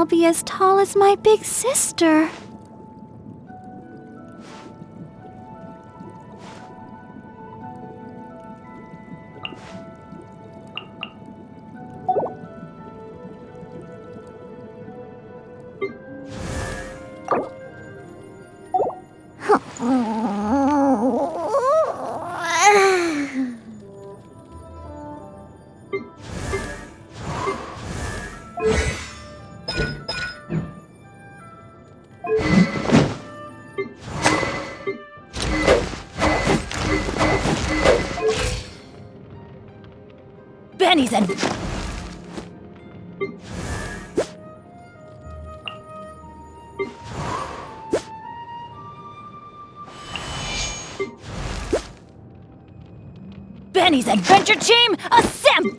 be as tall as my big sister. Benny's and... Benny's Adventure Team, assemble!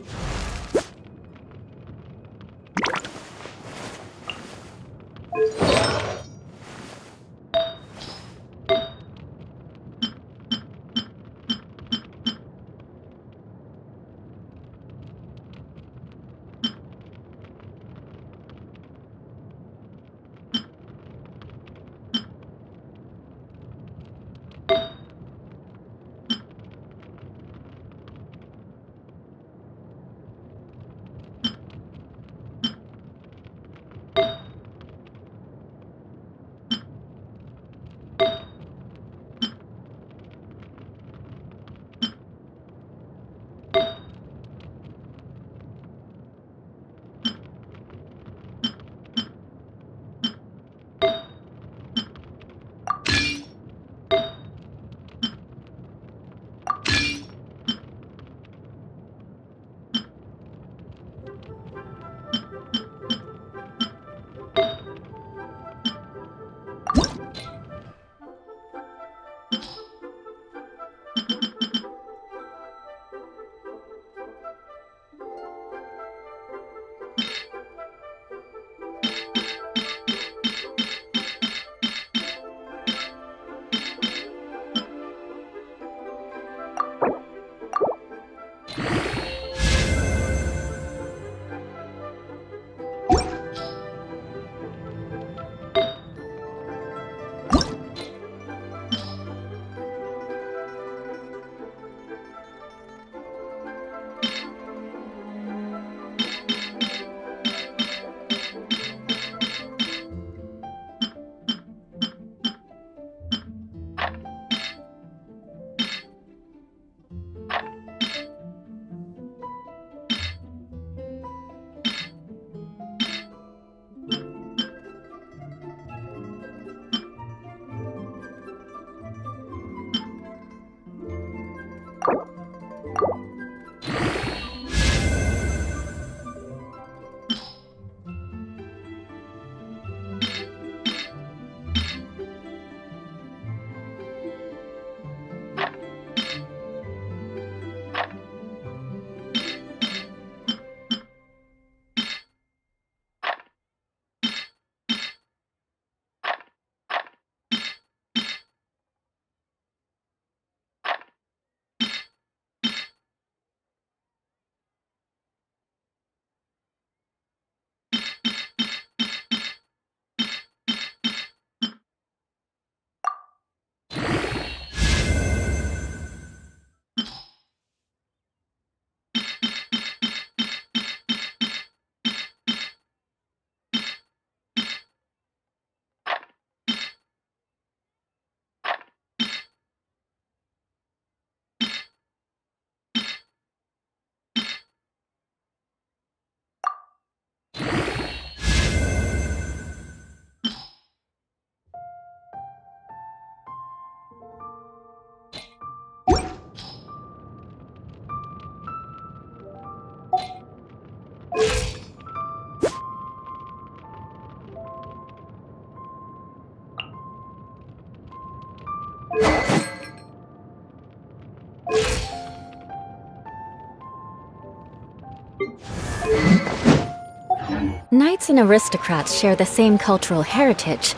Knights and aristocrats share the same cultural heritage,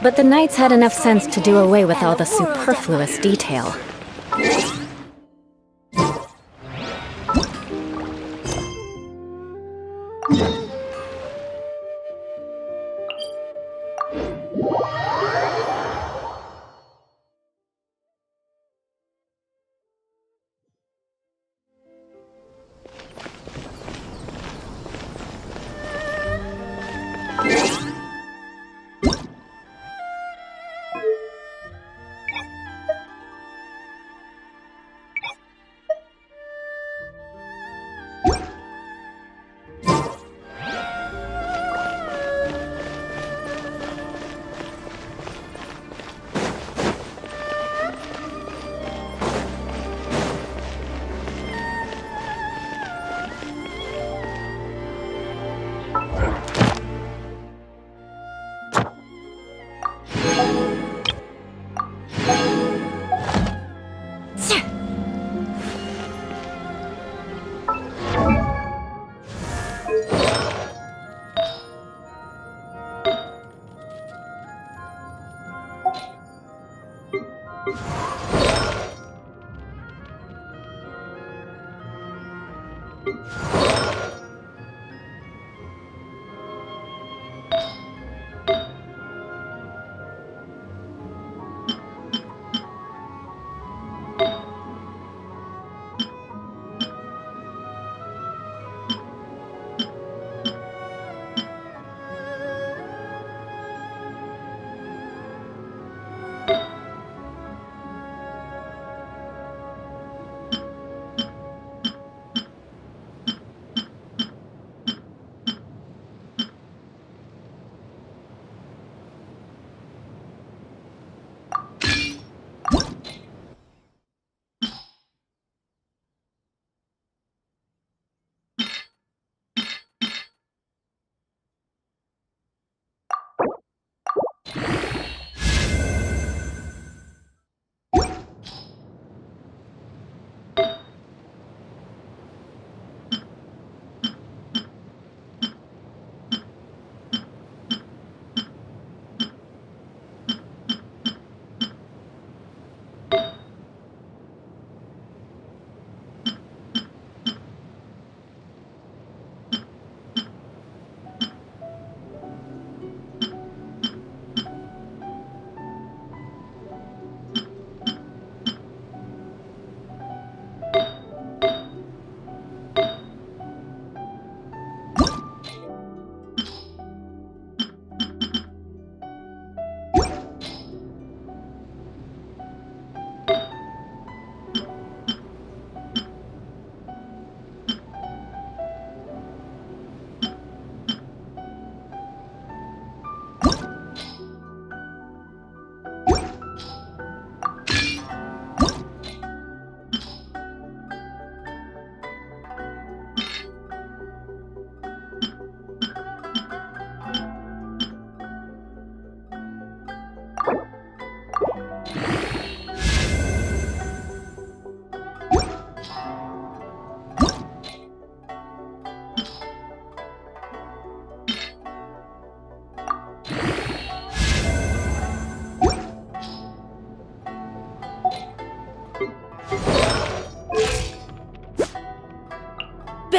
but the knights had enough sense to do away with all the superfluous detail.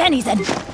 Benny's and...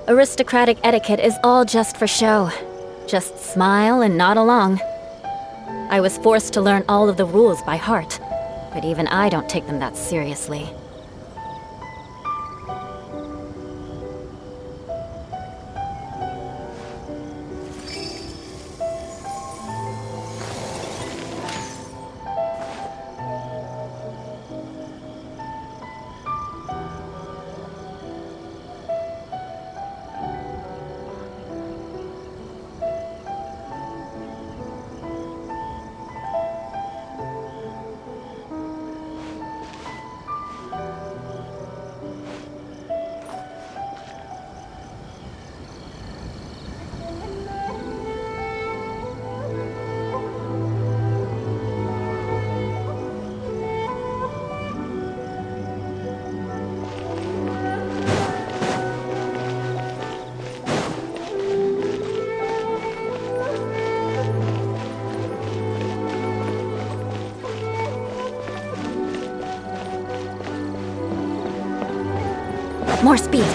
Aristocratic etiquette is all just for show. Just smile and nod along. I was forced to learn all of the rules by heart, but even I don't take them that seriously. More speed.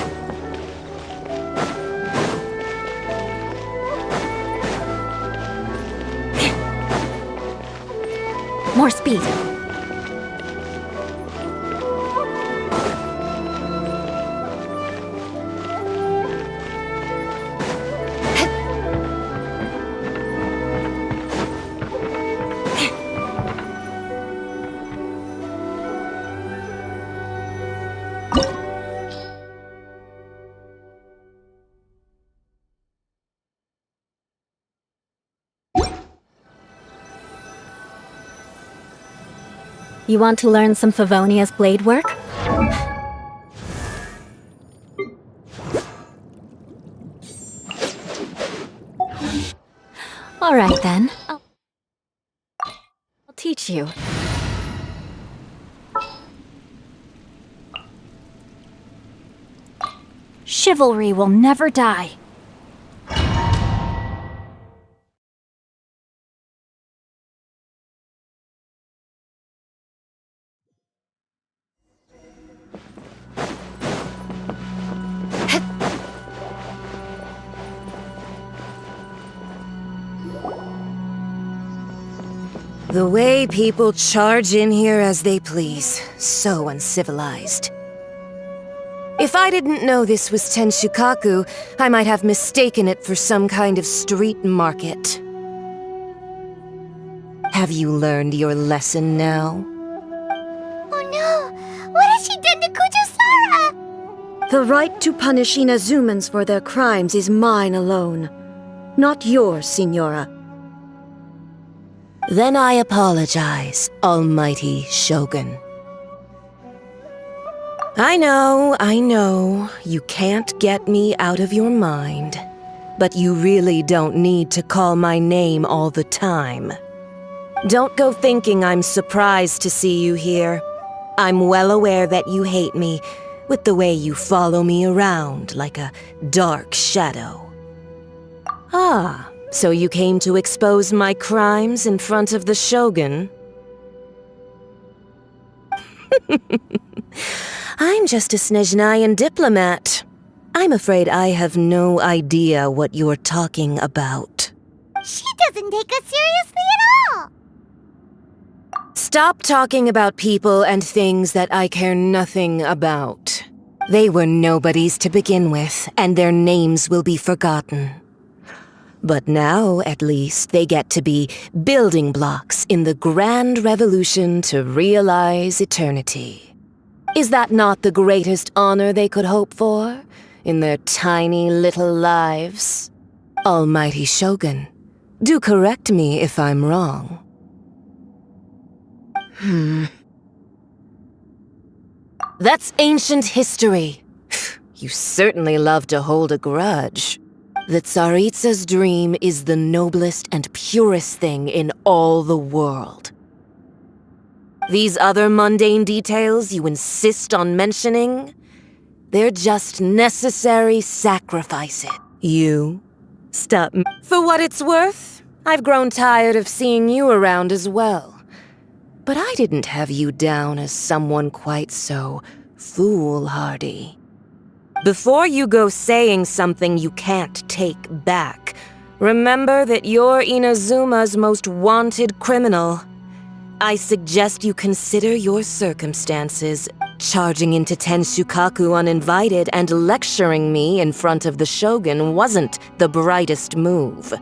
More speed. You want to learn some Favonia's blade work? All right then. I'll teach you. Chivalry will never die. The way people charge in here as they please. So uncivilized. If I didn't know this was Tenshukaku, I might have mistaken it for some kind of street market. Have you learned your lesson now? Oh no! What has she done to Kujusara? The right to punish Inazumans for their crimes is mine alone. Not yours, Signora. Then I apologize, Almighty Shogun. I know, you can't get me out of your mind. But you really don't need to call my name all the time. Don't go thinking I'm surprised to see you here. I'm well aware that you hate me, with the way you follow me around like a dark shadow. Ah, so you came to expose my crimes in front of the Shogun? I'm just a Snezhnayan diplomat. I'm afraid I have no idea what you're talking about. She doesn't take us seriously at all! Stop talking about people and things that I care nothing about. They were nobodies to begin with, and their names will be forgotten. But now, at least, they get to be building blocks in the grand revolution to realize eternity. Is that not the greatest honor they could hope for, in their tiny little lives? Almighty Shogun, do correct me if I'm wrong. That's ancient history. You certainly love to hold a grudge. The Tsaritsa's dream is the noblest and purest thing in all the world. These other mundane details you insist on mentioning, they're just necessary sacrifices. You stop me. For what it's worth, I've grown tired of seeing you around as well. But I didn't have you down as someone quite so foolhardy. Before you go saying something you can't take back, remember that you're Inazuma's most wanted criminal. I suggest you consider your circumstances. Charging into Tenshukaku uninvited and lecturing me in front of the Shogun wasn't the brightest move.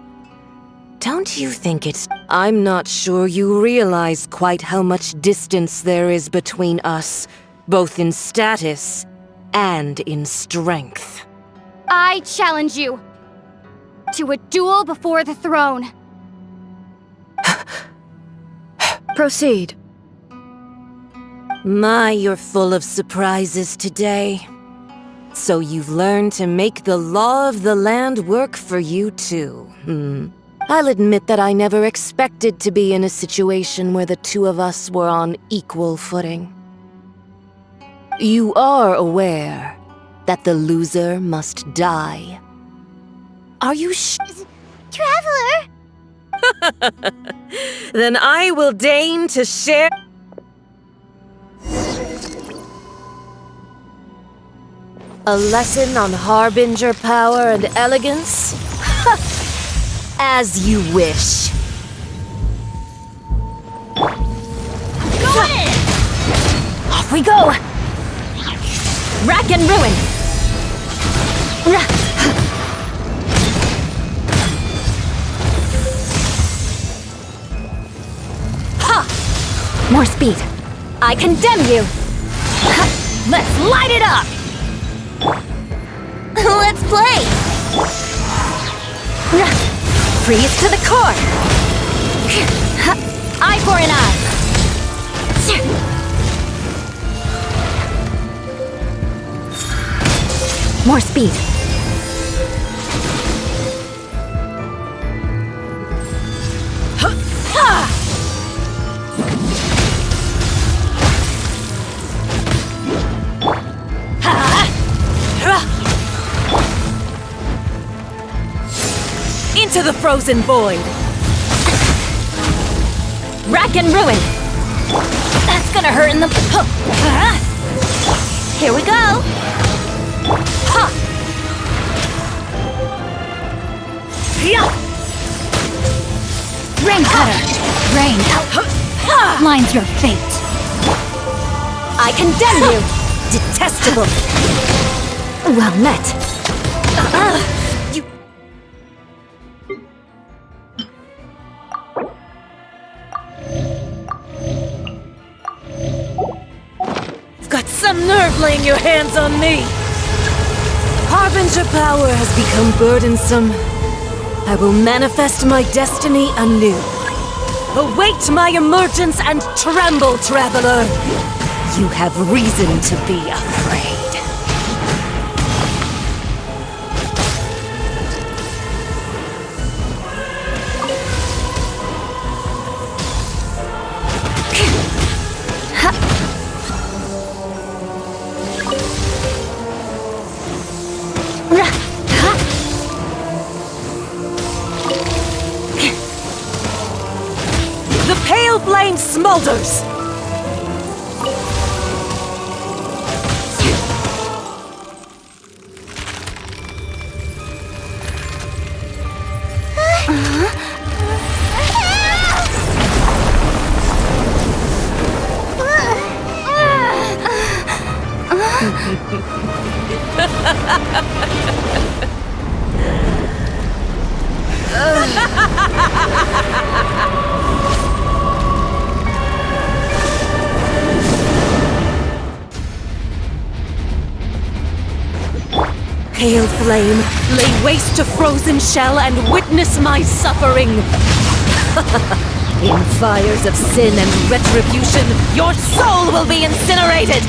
Don't you think it's... I'm not sure you realize quite how much distance there is between us, both in status and in strength. I challenge you to a duel before the throne. Proceed. My, you're full of surprises today. So you've learned to make the law of the land work for you too, I'll admit that I never expected to be in a situation where the two of us were on equal footing. You are aware that the loser must die. Are you Traveler! Then I will deign to share... A lesson on harbinger power and elegance? As you wish. Off we go! Rack and ruin! Ha! More speed! I condemn you! Let's light it up! Let's play! Freeze to the core! Eye for an eye! More speed! Into the frozen void! Rack and ruin! That's gonna hurt in the... Here we go! Ha! Rain cutter! Rain! Line's your fate! I condemn you! Detestable! Well met! You... You've got some nerve laying your hands on me! Harbinger power has become burdensome. I will manifest my destiny anew. Await my emergence and tremble, traveler! You have reason to be afraid. The pale flame smolders! Pale flame, lay waste to frozen shell and witness my suffering! In fires of sin and retribution, your soul will be incinerated!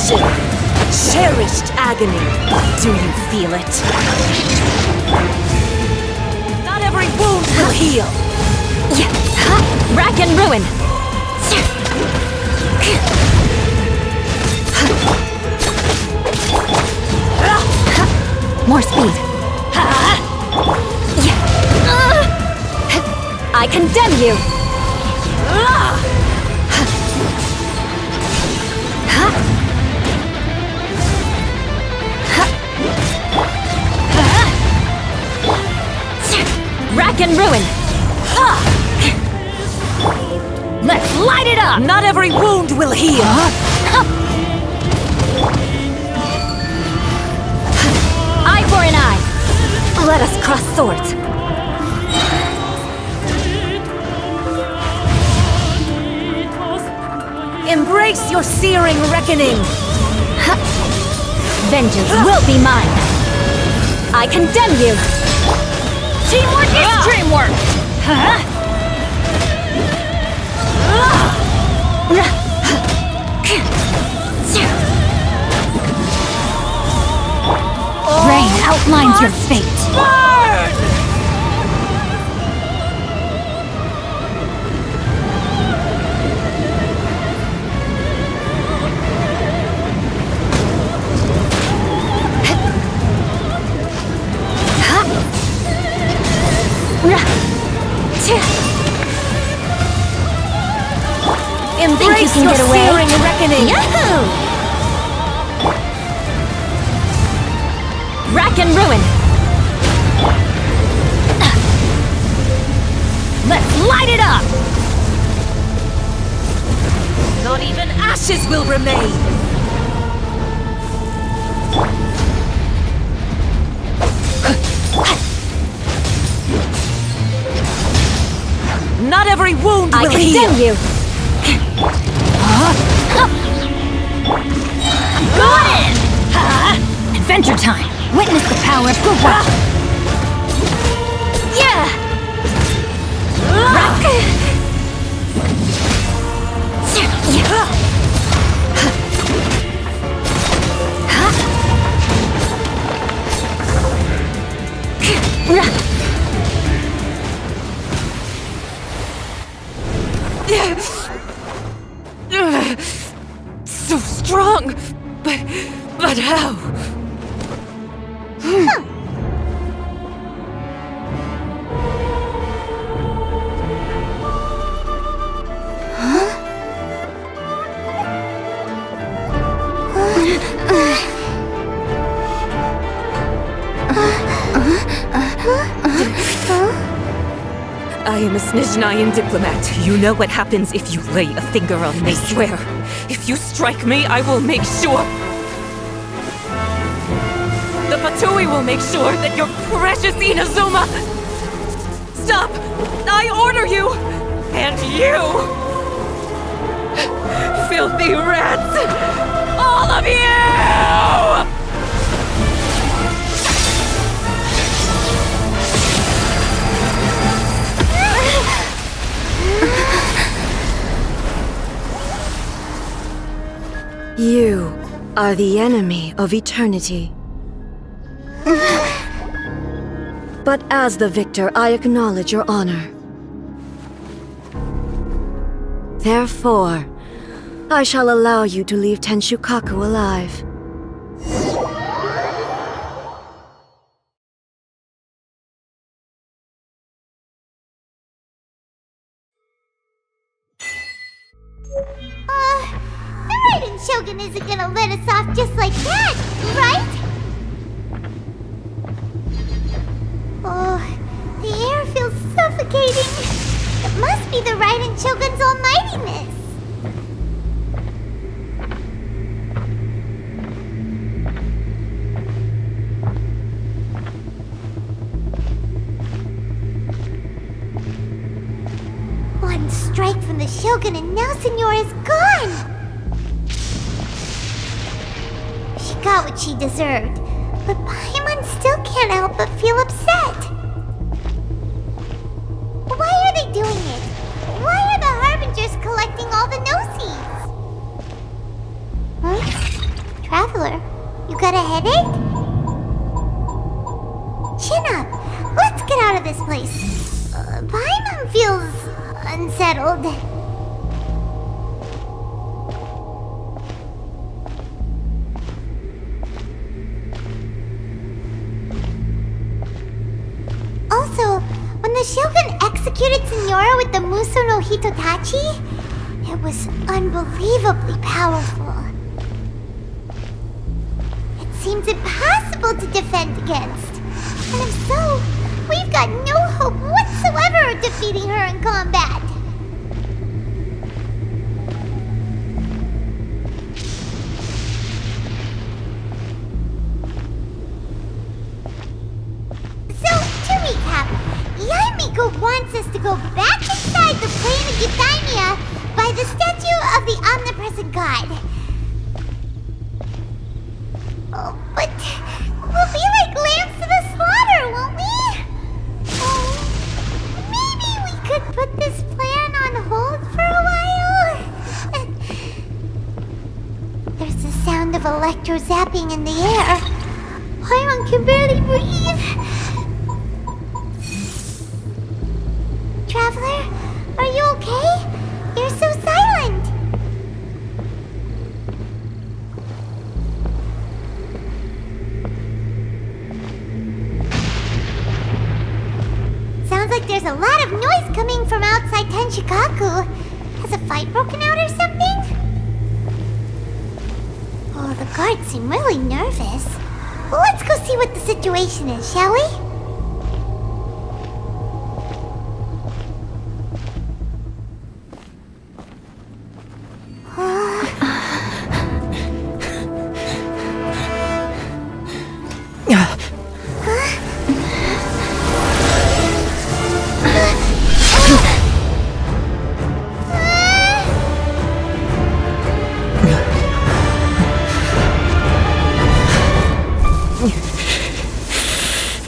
passion, cherished agony. Do you feel it? Not every wound will heal. Yeah. Rack and ruin. More speed. I condemn you. Rack and ruin. Let's light it up. Not every wound will heal. Eye for an eye. Let us cross swords. Embrace your searing reckoning. Vengeance will be mine. I condemn you. Teamwork is dreamwork. Rain outlines your fate. Embrace you can your get away? searing reckoning. Yahoo! Rack and ruin. Let's light it up. Not even ashes will remain. Not every wound will heal. I condemn you. Go in! Adventure time. Witness the power of Gura. Yeah. Rack. So strong, but how? I am a Snezhnayan diplomat. You know what happens if you lay a finger on me. I swear, if you strike me, I will make sure. The Fatui will make sure that your precious Inazuma. Stop! I order you! And you! Filthy rats! All of you! You are the enemy of eternity. But as the victor, I acknowledge your honor. Therefore, I shall allow you to leave Tenshukaku alive. The Raiden Shogun isn't gonna let us off just like that, right? Oh, the air feels suffocating. It must be the Raiden Shogun's almightiness. One strike from the Shogun and now Senor is gone! She got what she deserved, but Paimon still can't help but feel upset. Why are they doing it? Why are the Harbingers collecting all the no-seeds? Huh? Traveler, you got a headache? Chin up. Let's get out of this place. Paimon feels unsettled. Also, when the Shogun executed Signora with the Muso no Hitotachi, it was unbelievably powerful. It seems impossible to defend against. And if so, we've got no hope whatsoever of defeating her in combat. So, to recap, Yaimiko wants us to go back inside the plane of Euthymia by the statue of the omnipresent god. Oh, but we'll be like lambs to the slaughter, won't we? Oh, maybe we could put this plan on hold for a while? There's the sound of electro zapping in the air. Paimon can barely breathe. Traveler, are you okay? You're so silent. Sounds like there's a lot of noise coming from outside Tenshikaku. Has a fight broken out or something? Oh, the guards seem really nervous. Well, let's go see what the situation is, shall we?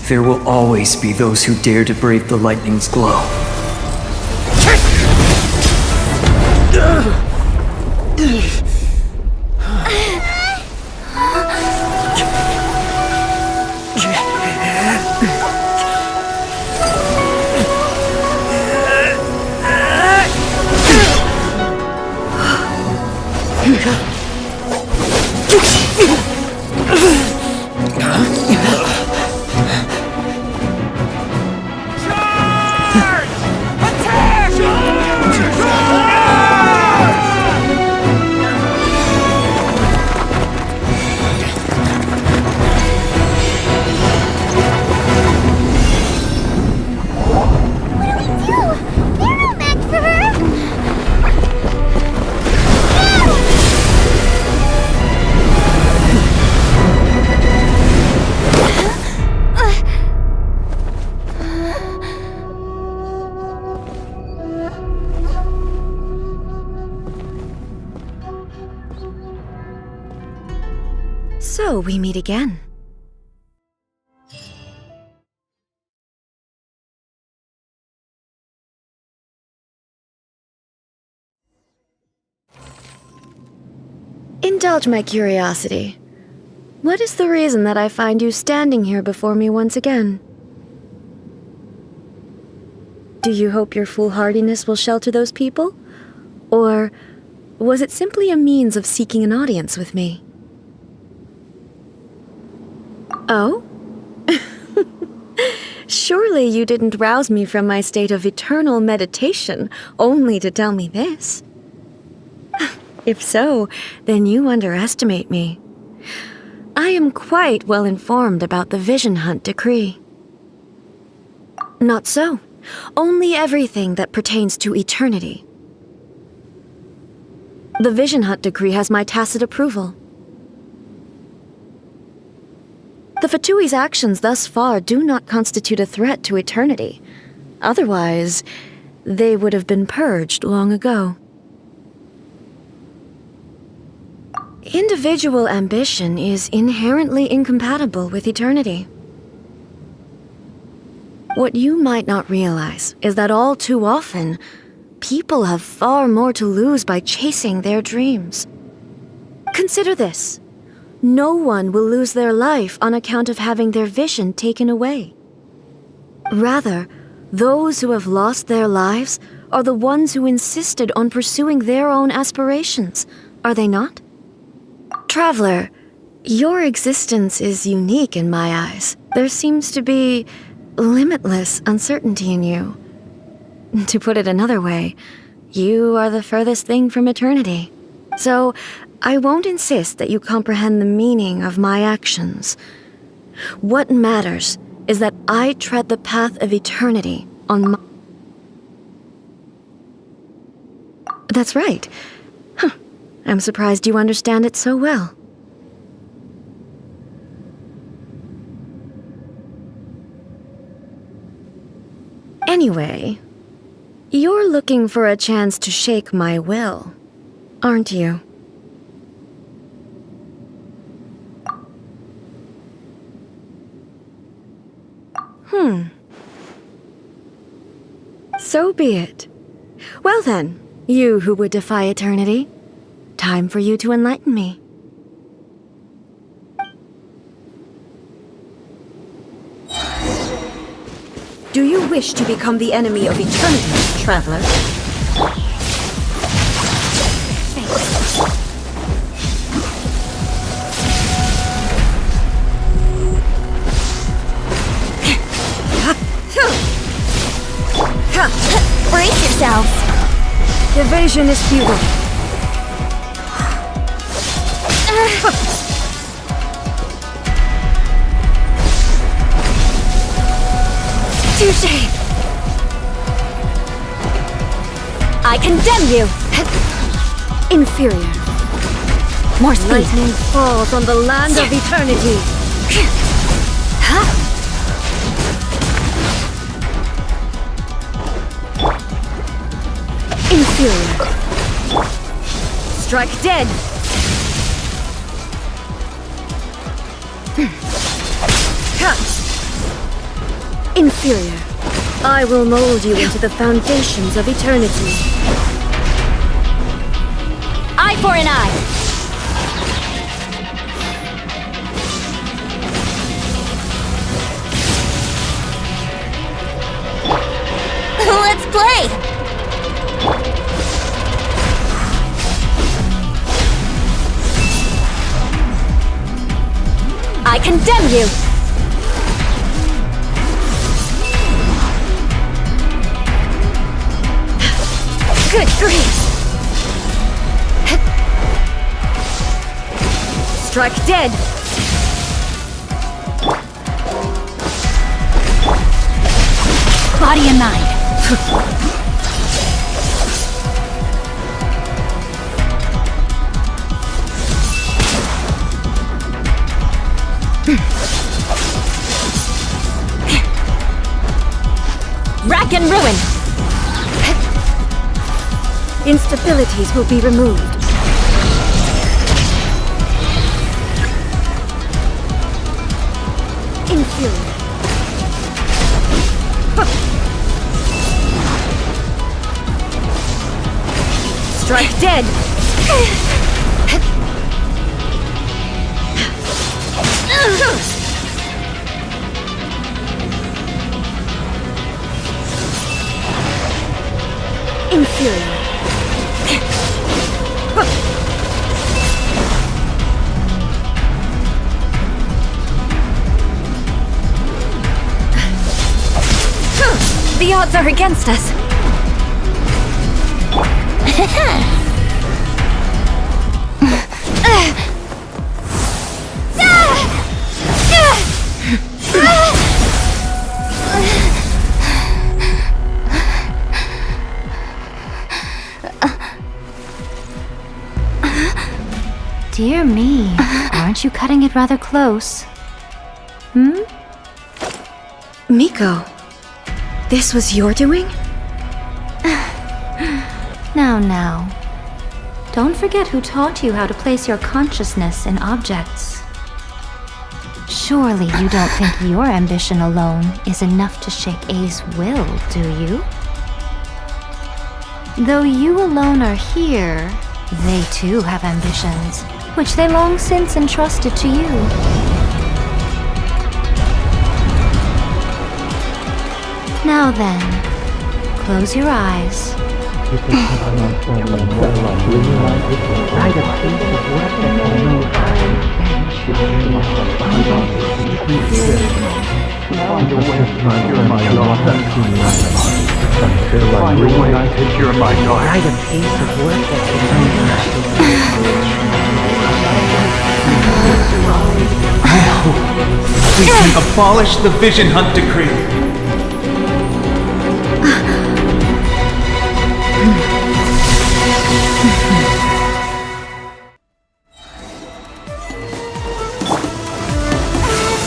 There will always be those who dare to brave the lightning's glow. So we meet again. Indulge my curiosity. What is the reason that I find you standing here before me once again? Do you hope your foolhardiness will shelter those people? Or was it simply a means of seeking an audience with me? Oh? Surely you didn't rouse me from my state of eternal meditation only to tell me this. If so, then you underestimate me. I am quite well informed about the Vision Hunt decree. Not so. Only everything that pertains to eternity. The Vision Hunt decree has my tacit approval. The Fatui's actions thus far do not constitute a threat to eternity. Otherwise, they would have been purged long ago. Individual ambition is inherently incompatible with eternity. What you might not realize is that all too often, people have far more to lose by chasing their dreams. Consider this. no one will lose their life on account of having their vision taken away. Rather, those who have lost their lives are the ones who insisted on pursuing their own aspirations, are they not? Traveler, your existence is unique in my eyes. There seems to be limitless uncertainty in you. To put it another way, you are the furthest thing from eternity. So, I won't insist that you comprehend the meaning of my actions. What matters is that I tread the path of eternity on my... That's right. Huh. I'm surprised you understand it so well. Anyway, you're looking for a chance to shake my will, aren't you? So be it. Well then, you who would defy eternity, time for you to enlighten me. Do you wish to become the enemy of eternity, traveler? Brace yourselves! Evasion is futile. Touché! I condemn you! Inferior. More speed! Lightning falls on the land of eternity. Inferior. Strike dead! Inferior. I will mold you into the foundations of eternity. Eye for an eye! Let's play! I condemn you! Good grief! Strike dead! Body and mind. Rack and ruin! Instabilities will be removed. Inferior. Strike dead! Inferior. The odds are against us. Dear me, aren't you cutting it rather close? Miko, this was your doing? Now. Don't forget who taught you how to place your consciousness in objects. Surely you don't think your ambition alone is enough to shake A's will, do you? Though you alone are here, they too have ambitions. which they long since entrusted to you. Now then, close your eyes. We can abolish the Vision Hunt Decree.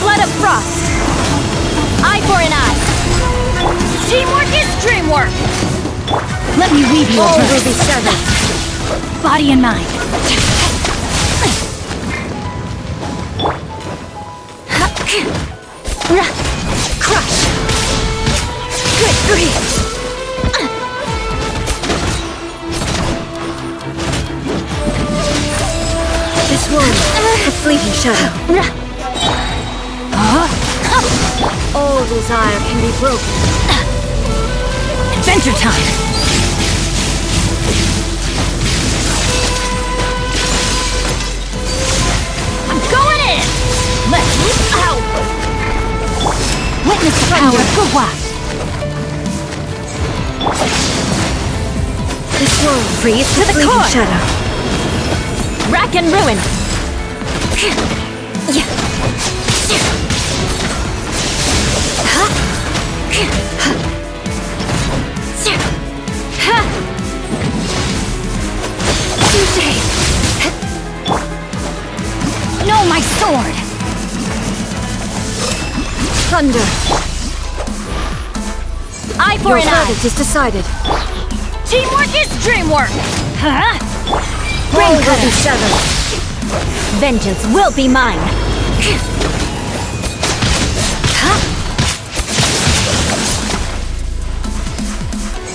Flood of frost! Eye for an eye! Teamwork is dreamwork! Let me weave you a verse. Will be severed. Body and mind. Crush! Good grief! This one, a fleeting shadow. All desire can be broken. Adventure time! I'm going in! Let's out! Witness the power of Gua! This one, Freeze to the fleeting core! shadow. Rack and ruin! No, my sword! Thunder. Eye for Your an eye! verdict is decided. Teamwork is dreamwork! Huh? All will be severed. Vengeance will be mine!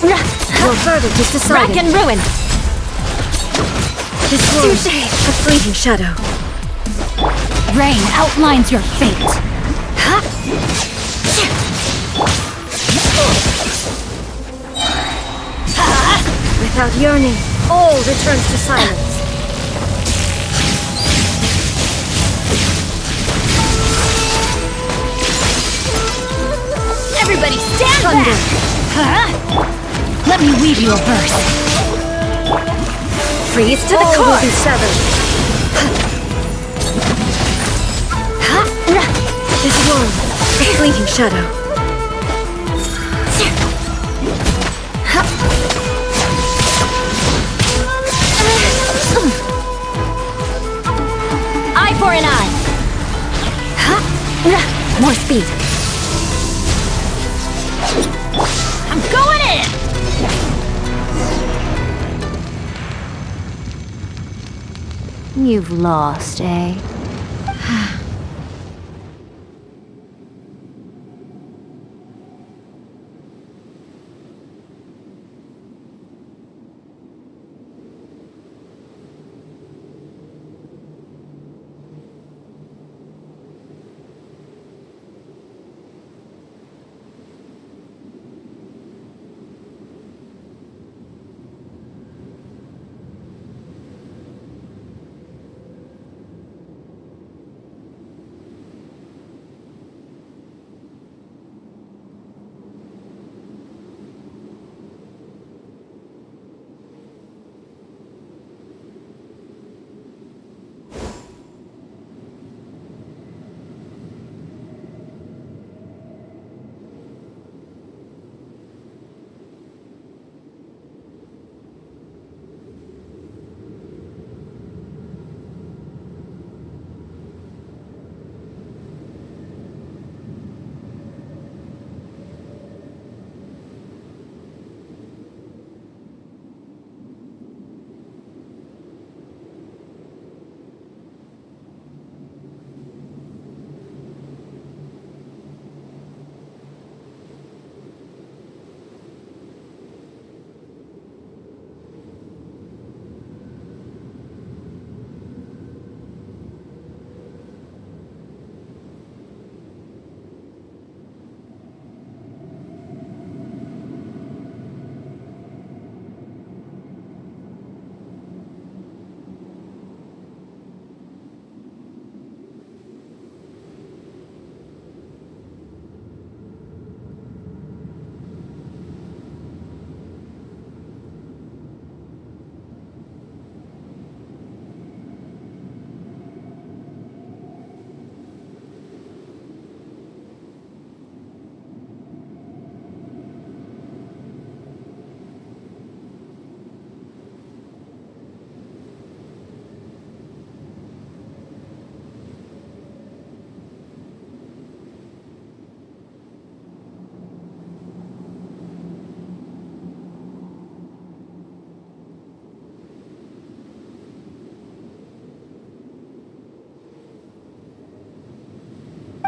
Your verdict is decided. Rack and ruin! This one, a fleeting shadow. Rain outlines your fate! Without yearning, all returns to silence. Everybody stand Thunder. back! Let me weave you a verse. Freeze to the All core! will be severed. This one, a fleeting shadow. Eye for an eye! More speed! I'm going in! You've lost, eh?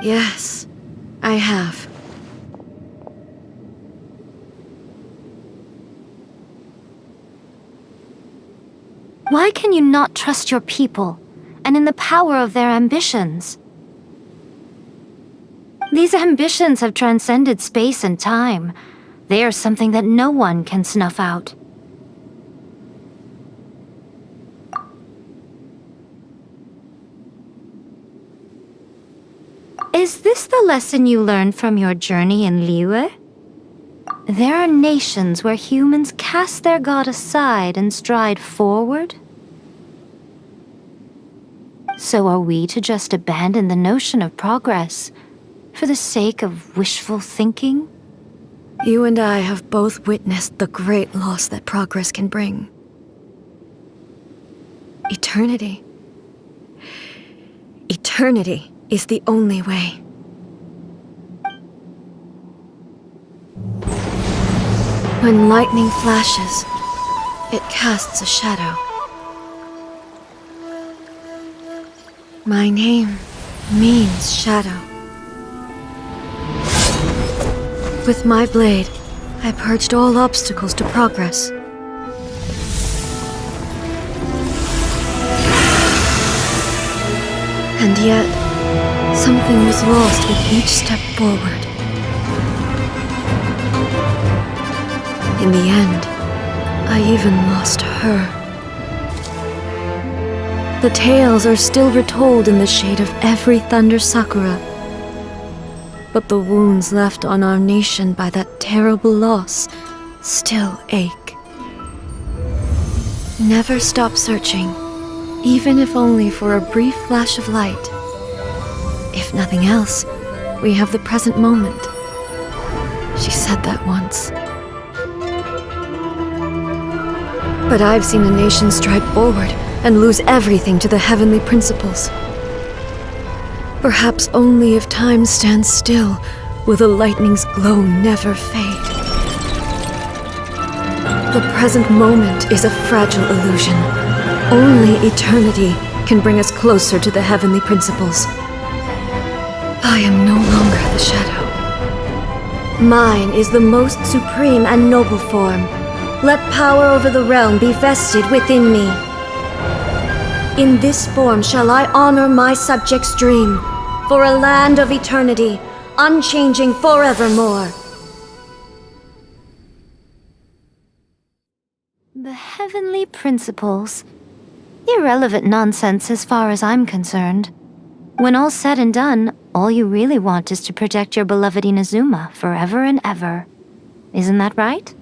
Yes, I have. Why can you not trust your people and in the power of their ambitions? These ambitions have transcended space and time. They are something that no one can snuff out. Is this the lesson you learned from your journey in Liyue? There are nations where humans cast their god aside and stride forward. So are we to just abandon the notion of progress for the sake of wishful thinking? You and I have both witnessed the great loss that progress can bring. Eternity. Eternity is the only way. When lightning flashes, it casts a shadow. My name means shadow. With my blade, I purged all obstacles to progress. And yet, something was lost with each step forward. In the end, I even lost her. The tales are still retold in the shade of every Thunder Sakura. But the wounds left on our nation by that terrible loss still ache. Never stop searching, even if only for a brief flash of light. If nothing else, we have the present moment. She said that once. But I've seen a nation stride forward and lose everything to the heavenly principles. Perhaps only if time stands still will the lightning's glow never fade. The present moment is a fragile illusion. Only eternity can bring us closer to the heavenly principles. I am no longer the shadow. Mine is the most supreme and noble form. Let power over the realm be vested within me. In this form shall I honor my subjects' dream, for a land of eternity, unchanging forevermore. The heavenly principles. Irrelevant nonsense as far as I'm concerned. When all's said and done, all you really want is to protect your beloved Inazuma forever and ever. Isn't that right?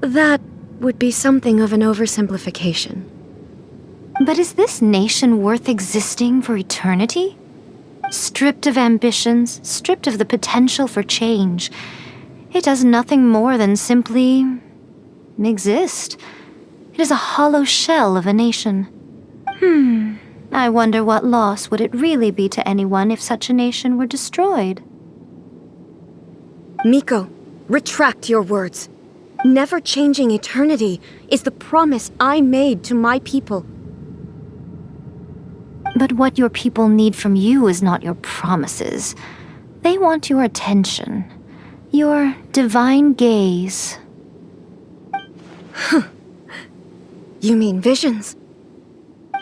That would be something of an oversimplification. But is this nation worth existing for eternity? Stripped of ambitions, stripped of the potential for change, it does nothing more than simply exist. It is a hollow shell of a nation. I wonder what loss would it really be to anyone if such a nation were destroyed? Miko, retract your words. Never changing eternity is the promise I made to my people. But what your people need from you is not your promises. They want your attention, your divine gaze. You mean visions?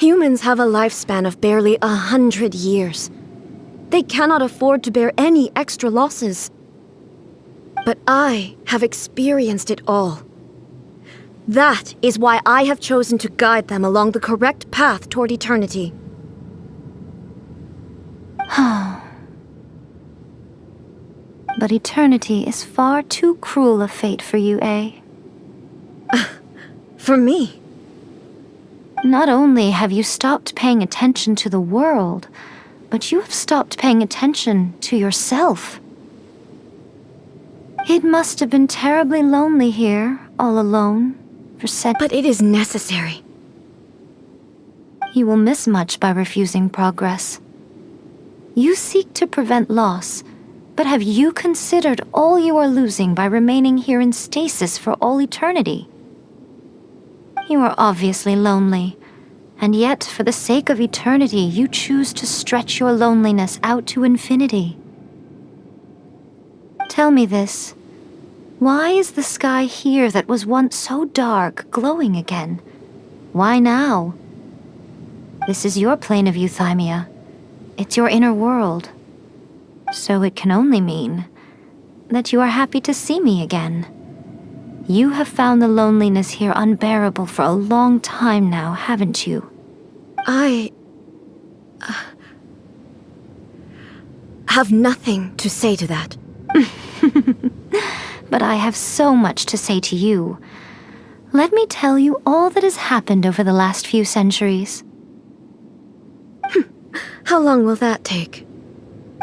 Humans have a lifespan of barely 100 years. They cannot afford to bear any extra losses. But I have experienced it all. That is why I have chosen to guide them along the correct path toward eternity. But eternity is far too cruel a fate for you, eh? For me? Not only have you stopped paying attention to the world, but you have stopped paying attention to yourself. It must have been terribly lonely here, all alone, for But it is necessary. You will miss much by refusing progress. You seek to prevent loss, but have you considered all you are losing by remaining here in stasis for all eternity? You are obviously lonely, And yet, for the sake of eternity, you choose to stretch your loneliness out to infinity. Tell me this. Why is the sky here that was once so dark glowing again? Why now? This is your plane of euthymia. It's your inner world. So it can only mean that you are happy to see me again. You have found the loneliness here unbearable for a long time now, haven't you? I have nothing to say to that. But I have so much to say to you. Let me tell you all that has happened over the last few centuries. How long will that take?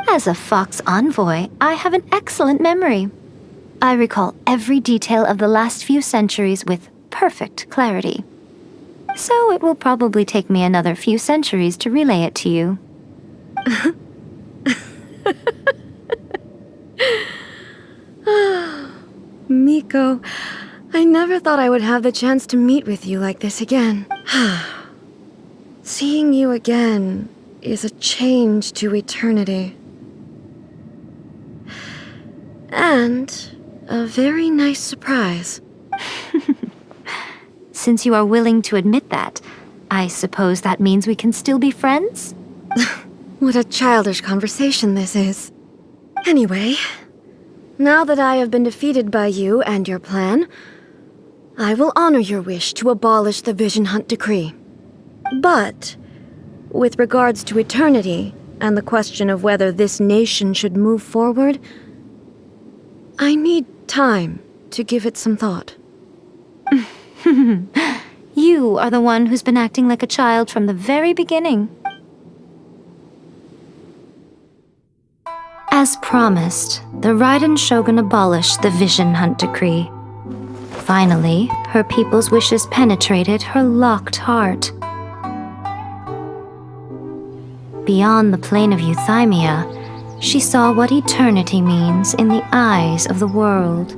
As a Fox envoy, I have an excellent memory. I recall every detail of the last few centuries with perfect clarity. So it will probably take me another few centuries to relay it to you. Miko, I never thought I would have the chance to meet with you like this again. Seeing you again is a change to eternity. And a very nice surprise. Since you are willing to admit that, I suppose that means we can still be friends? What a childish conversation this is. Anyway, now that I have been defeated by you and your plan, I will honor your wish to abolish the Vision Hunt Decree. But, with regards to eternity and the question of whether this nation should move forward, I need time to give it some thought. You are the one who's been acting like a child from the very beginning. As promised, the Raiden Shogun abolished the Vision Hunt Decree. Finally, her people's wishes penetrated her locked heart. Beyond the plane of euthymia, she saw what eternity means in the eyes of the world.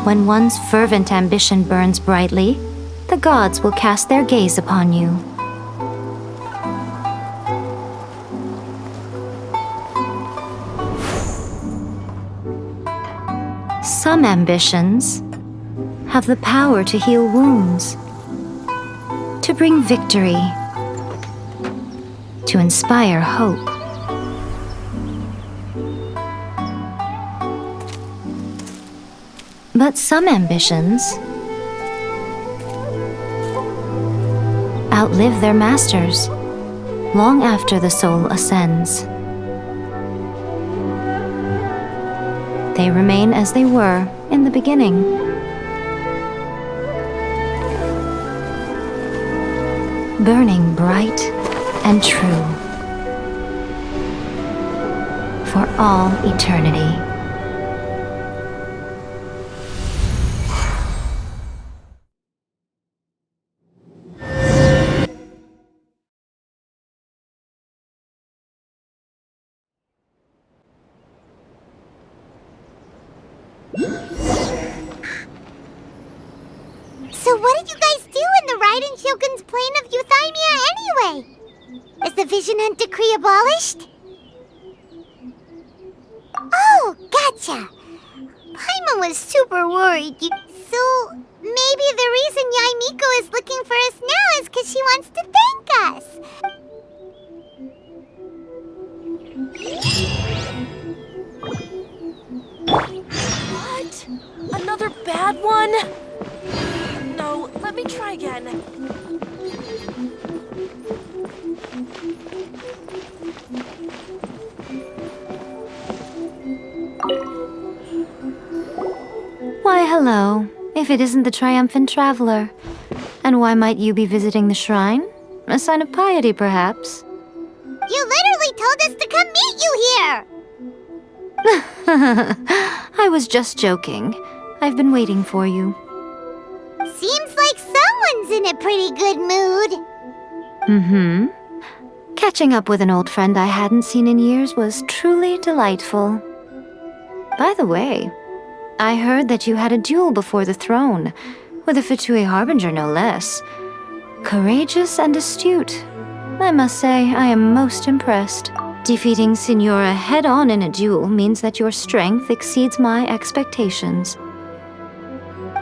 When one's fervent ambition burns brightly, the gods will cast their gaze upon you. Some ambitions have the power to heal wounds, to bring victory, to inspire hope. But some ambitions outlive their masters long after the soul ascends. They remain as they were in the beginning. Burning bright and true for all eternity. So what did you guys do in the Raiden Shogun's plane of euthymia anyway? Is the Vision Hunt Decree abolished? Oh, gotcha. Paimon was super worried. So maybe the reason Yae Miko is looking for us now is because she wants to thank us. What? Another bad one? No, let me try again. Why, hello, if it isn't the triumphant traveler. And why might you be visiting the shrine? A sign of piety, perhaps? You literally told us to come meet you here! I was just joking. I've been waiting for you. Seems like someone's in a pretty good mood. Mm-hmm. Catching up with an old friend I hadn't seen in years was truly delightful. By the way, I heard that you had a duel before the throne. with a Fatui Harbinger no less. Courageous and astute. I must say, I am most impressed. Defeating Signora head-on in a duel means that your strength exceeds my expectations.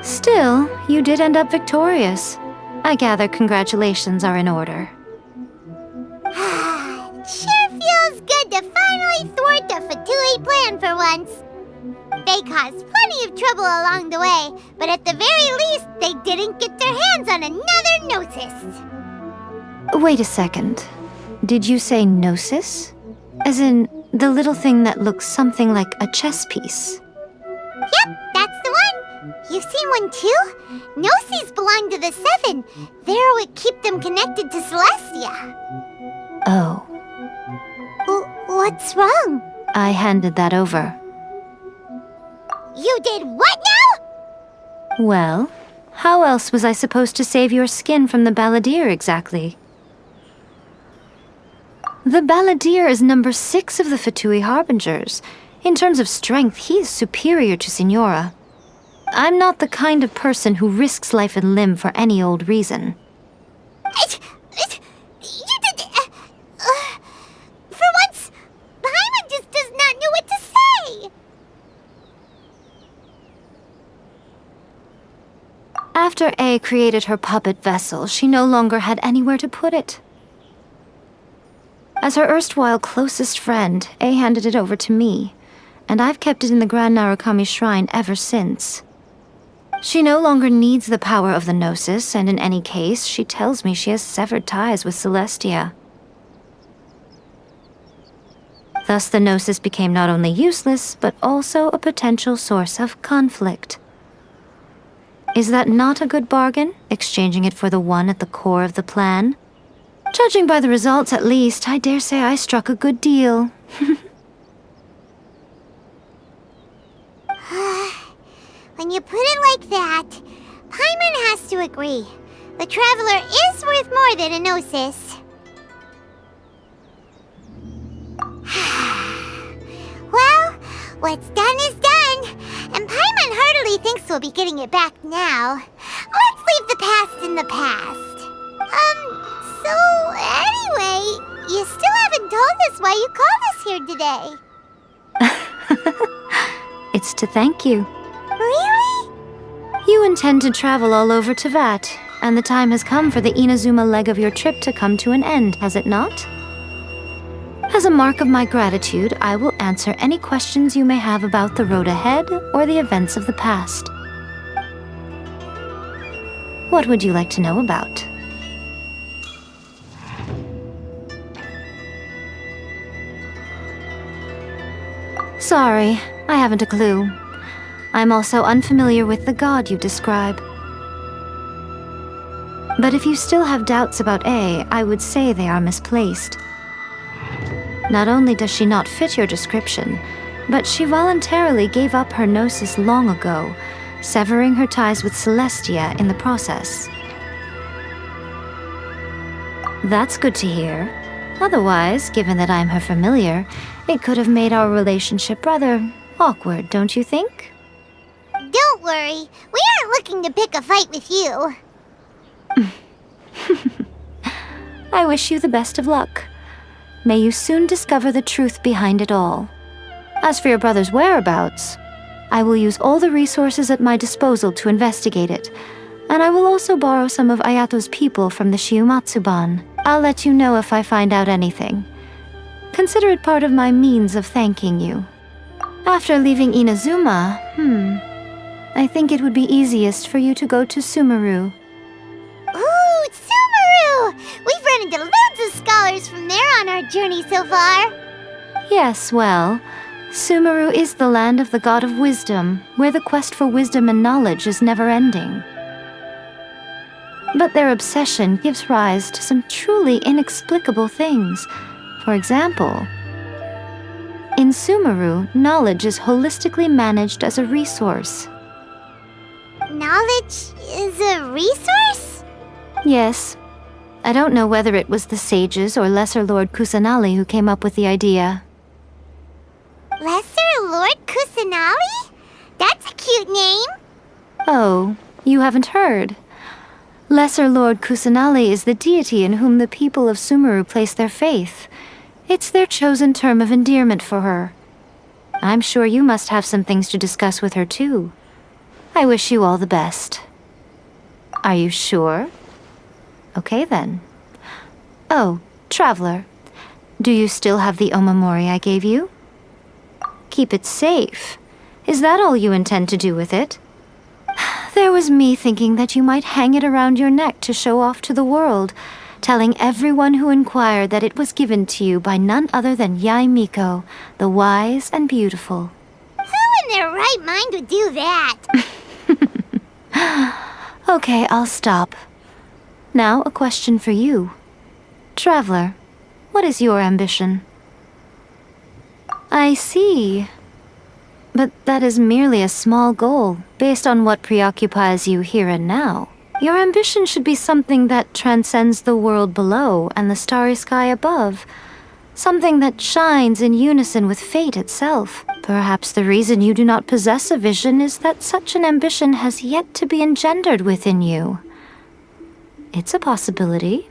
Still, you did end up victorious. I gather congratulations are in order. Sure feels good to finally thwart the Fatui plan for once. They caused plenty of trouble along the way, but at the very least, they didn't get their hands on another Gnosis. Wait a second. Did you say Gnosis? As in, the little thing that looks something like a chess piece? Yep, that's the one. You've seen one too? Gnosis belong to the Seven. They're what keep them connected to Celestia. Oh. What's wrong? I handed that over. You did what now? Well, how else was I supposed to save your skin from the Balladeer exactly? The Balladeer is number 6 of the Fatui Harbingers. In terms of strength, he is superior to Signora. I'm not the kind of person who risks life and limb for any old reason. You did... for once, Paimon just does not know what to say. After A created her puppet vessel, she no longer had anywhere to put it. As her erstwhile closest friend, A handed it over to me, and I've kept it in the Grand Narukami Shrine ever since. She no longer needs the power of the Gnosis, and in any case, she tells me she has severed ties with Celestia. Thus, the Gnosis became not only useless, but also a potential source of conflict. Is that not a good bargain, exchanging it for the one at the core of the plan? Judging by the results, at least, I dare say I struck a good deal. When you put it like that, Paimon has to agree. The Traveler is worth more than a Gnosis. Well, what's done is done, and Paimon heartily thinks we'll be getting it back now. Let's leave the past in the past. So anyway, you still haven't told us why you called us here today. It's to thank you. Really? You intend to travel all over Teyvat, and the time has come for the Inazuma leg of your trip to come to an end, has it not? As a mark of my gratitude, I will answer any questions you may have about the road ahead or the events of the past. What would you like to know about? Sorry, I haven't a clue. I'm also unfamiliar with the god you describe. But if you still have doubts about A, I would say they are misplaced. Not only does she not fit your description, but she voluntarily gave up her Gnosis long ago, severing her ties with Celestia in the process. That's good to hear. Otherwise, given that I'm her familiar, it could have made our relationship rather awkward, don't you think? Don't worry, we aren't looking to pick a fight with you. I wish you the best of luck. May you soon discover the truth behind it all. As for your brother's whereabouts, I will use all the resources at my disposal to investigate it, and I will also borrow some of Ayato's people from the Shiumatsuban. I'll let you know if I find out anything. Consider it part of my means of thanking you. After leaving Inazuma, I think it would be easiest for you to go to Sumeru. Ooh, Sumeru! We've run into loads of scholars from there on our journey so far. Yes, well, Sumeru is the land of the god of wisdom, where the quest for wisdom and knowledge is never-ending. But their obsession gives rise to some truly inexplicable things. For example, in Sumeru, knowledge is holistically managed as a resource. Knowledge is a resource? Yes. I don't know whether it was the sages or Lesser Lord Kusanali who came up with the idea. Lesser Lord Kusanali? That's a cute name. Oh, You haven't heard. Lesser Lord Kusanali is the deity in whom the people of Sumeru place their faith. It's their chosen term of endearment for her. I'm sure you must have some things to discuss with her too. I wish you all the best. Are you sure? Okay then. Oh, Traveler, do you still have the omamori I gave you? Keep it safe. Is that all you intend to do with it? There was me thinking that you might hang it around your neck to show off to the world, telling everyone who inquired that it was given to you by none other than Yai Miko, the wise and beautiful. Who in their right mind would do that? Okay, I'll stop. Now a question for you. Traveler, what is your ambition? I see. But that is merely a small goal, based on what preoccupies you here and now. Your ambition should be something that transcends the world below and the starry sky above. Something that shines in unison with fate itself. Perhaps the reason you do not possess a vision is that such an ambition has yet to be engendered within you. It's a possibility.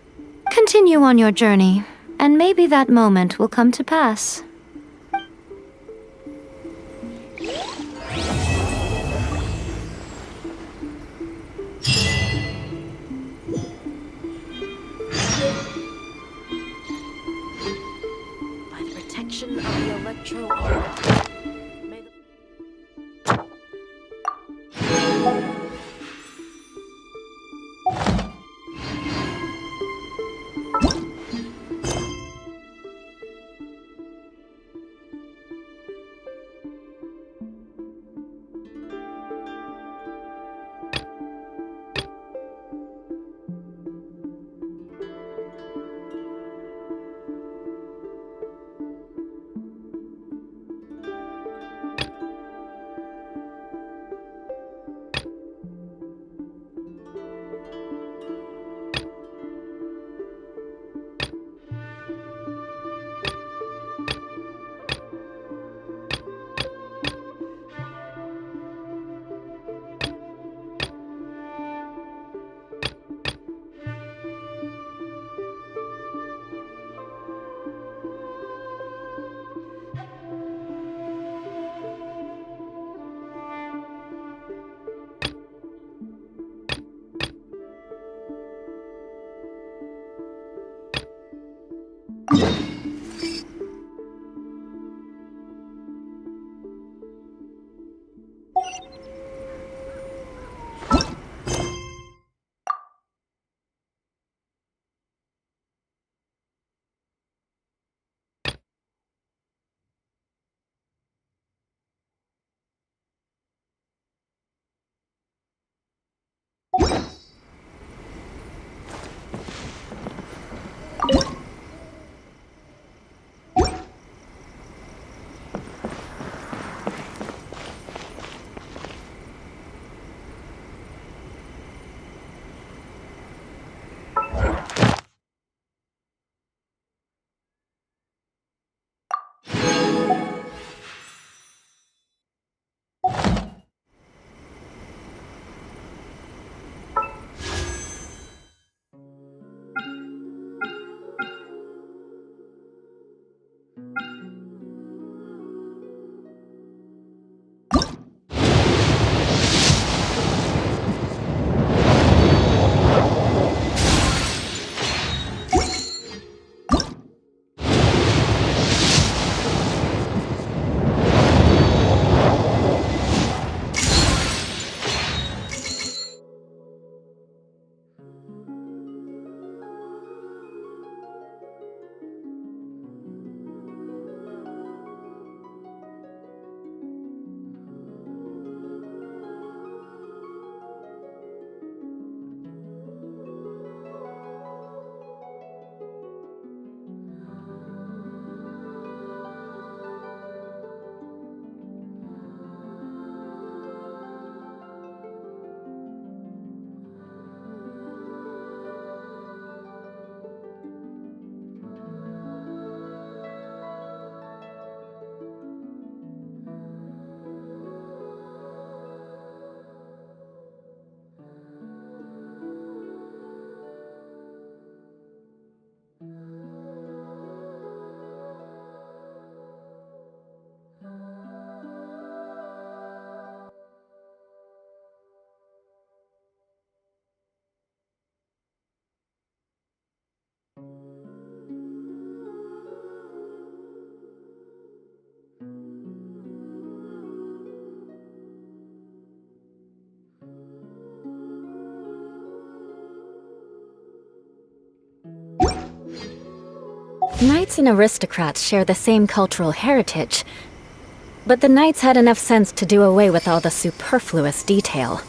Continue on your journey, and maybe that moment will come to pass. By the protection of the Electro Orb, may the... Knights and aristocrats share the same cultural heritage, but the knights had enough sense to do away with all the superfluous detail.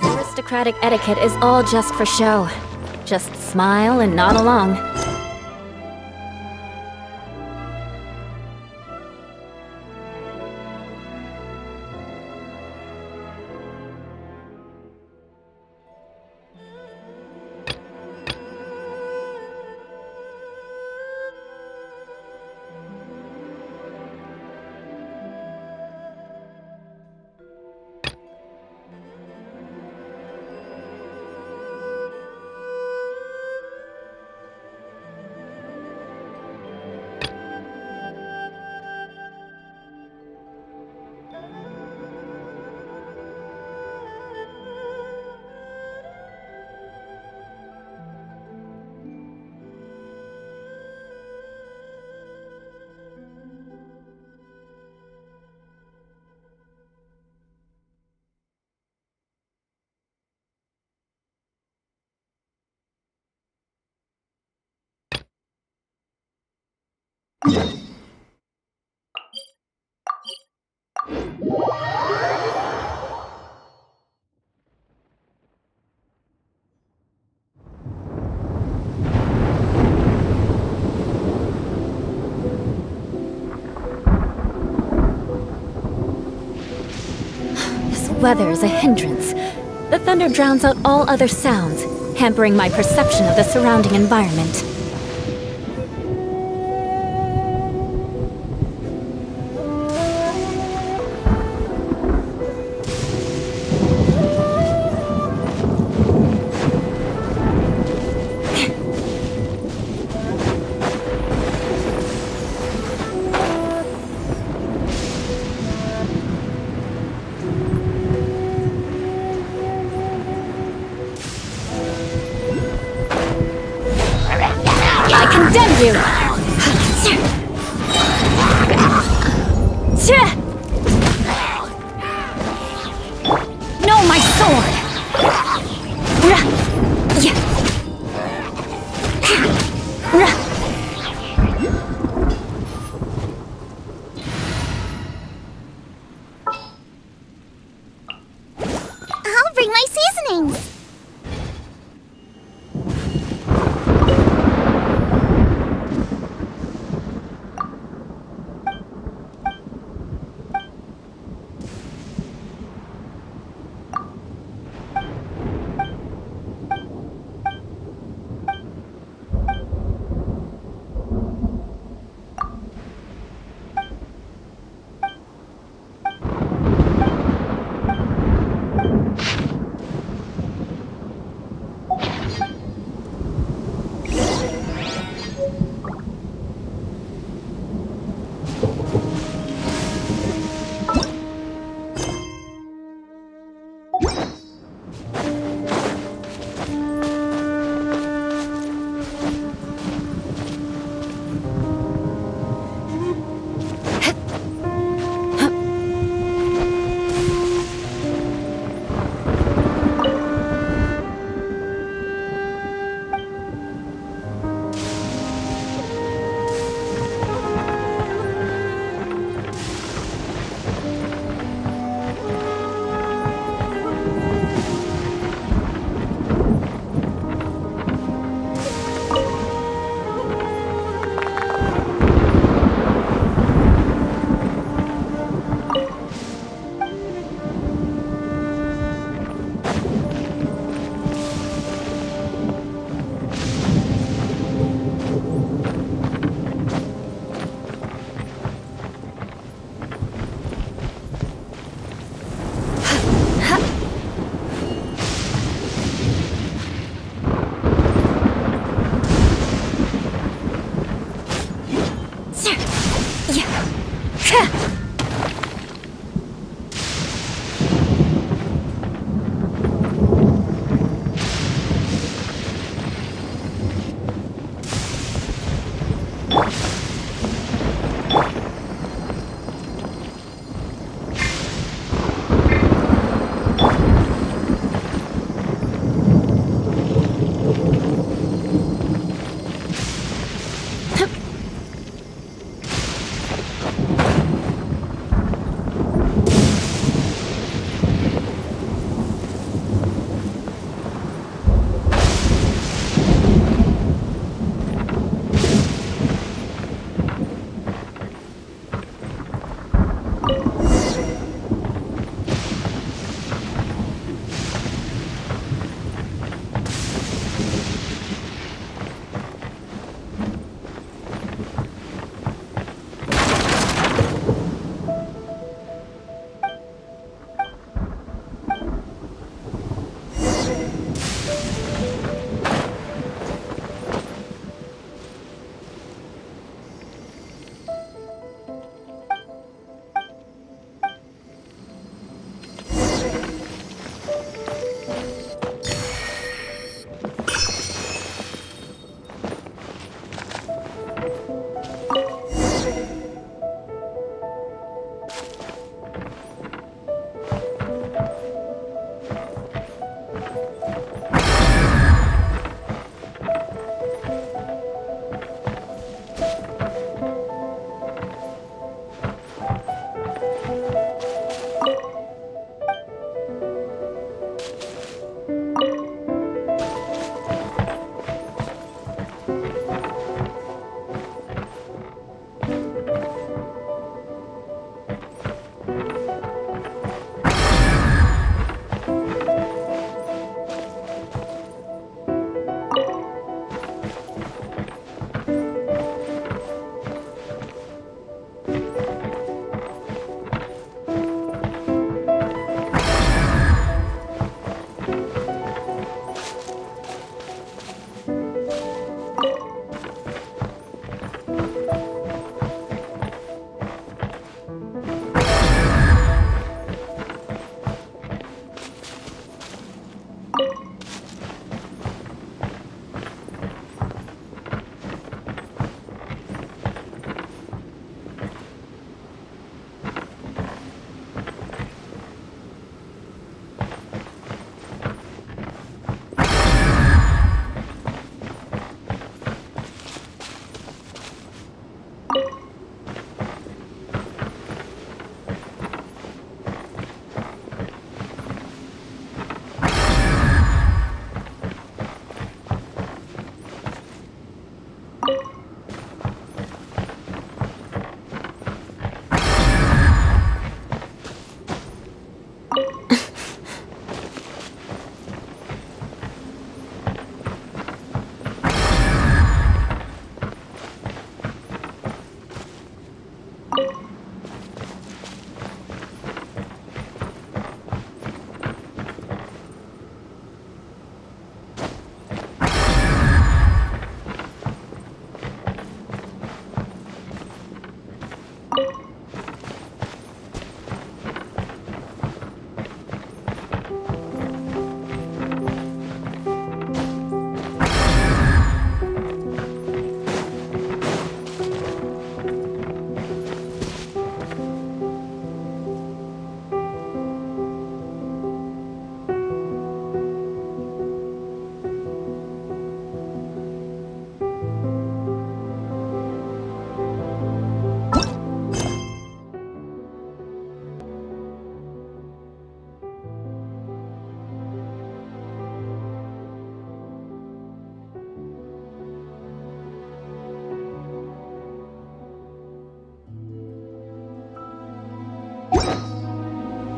Aristocratic etiquette is all just for show. Just smile and nod along. This weather is a hindrance. The thunder drowns out all other sounds, hampering my perception of the surrounding environment. Condemn you! No, my sword! I'll bring my seasonings.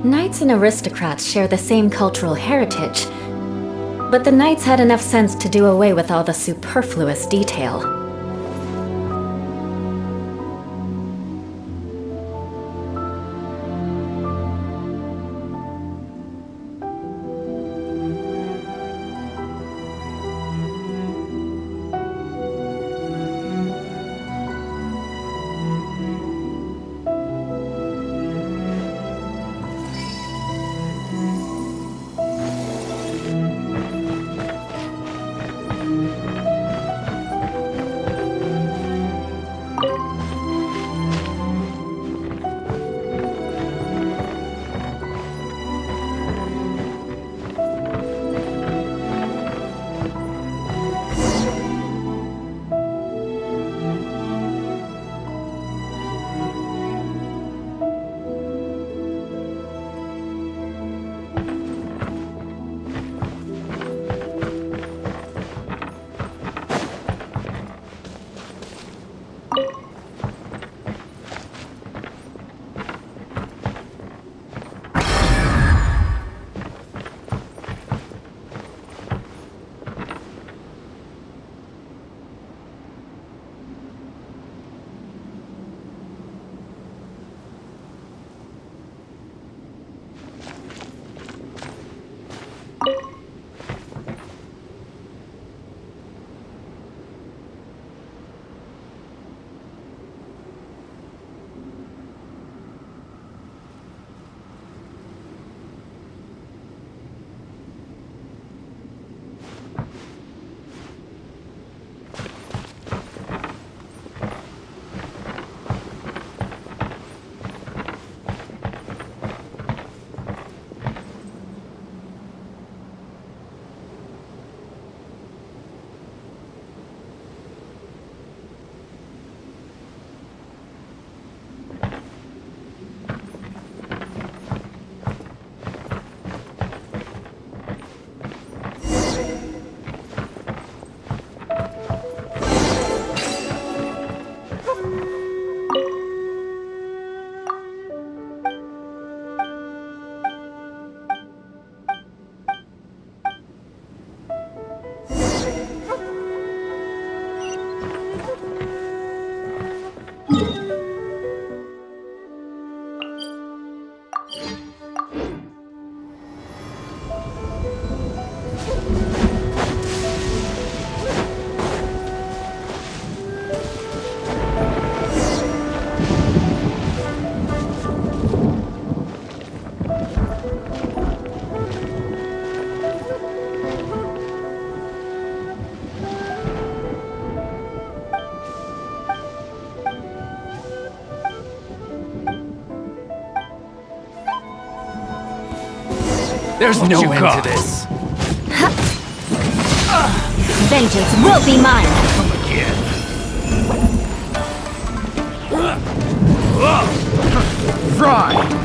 Knights and aristocrats share the same cultural heritage, but the knights had enough sense to do away with all the superfluous detail. There's no end to this. Vengeance will be mine! Come again. Right.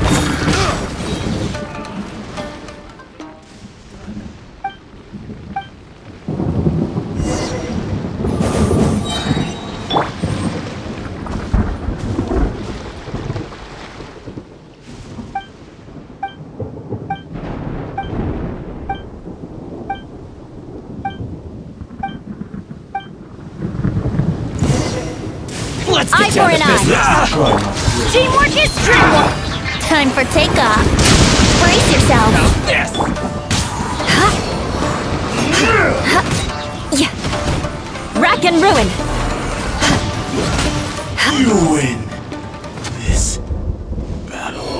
Let's Eye get for down to an eye! business. Teamwork is teamwork! Time for takeoff! Brace yourself! How's this? Yeah. Rack and ruin! You win this battle.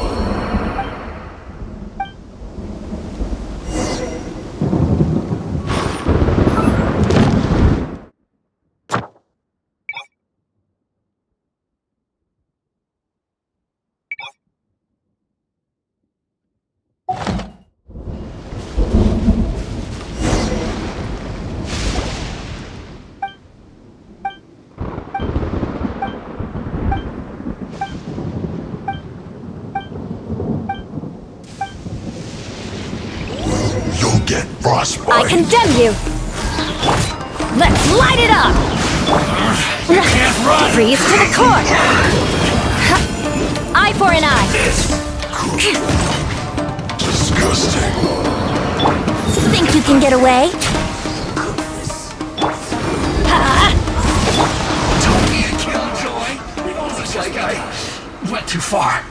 You'll get frostbite. I condemn you! Let's light it up! Can't run. Freeze to the core! Eye for an eye! Disgusting. Think you can get away? Don't be a killjoy. Looks like I went too far.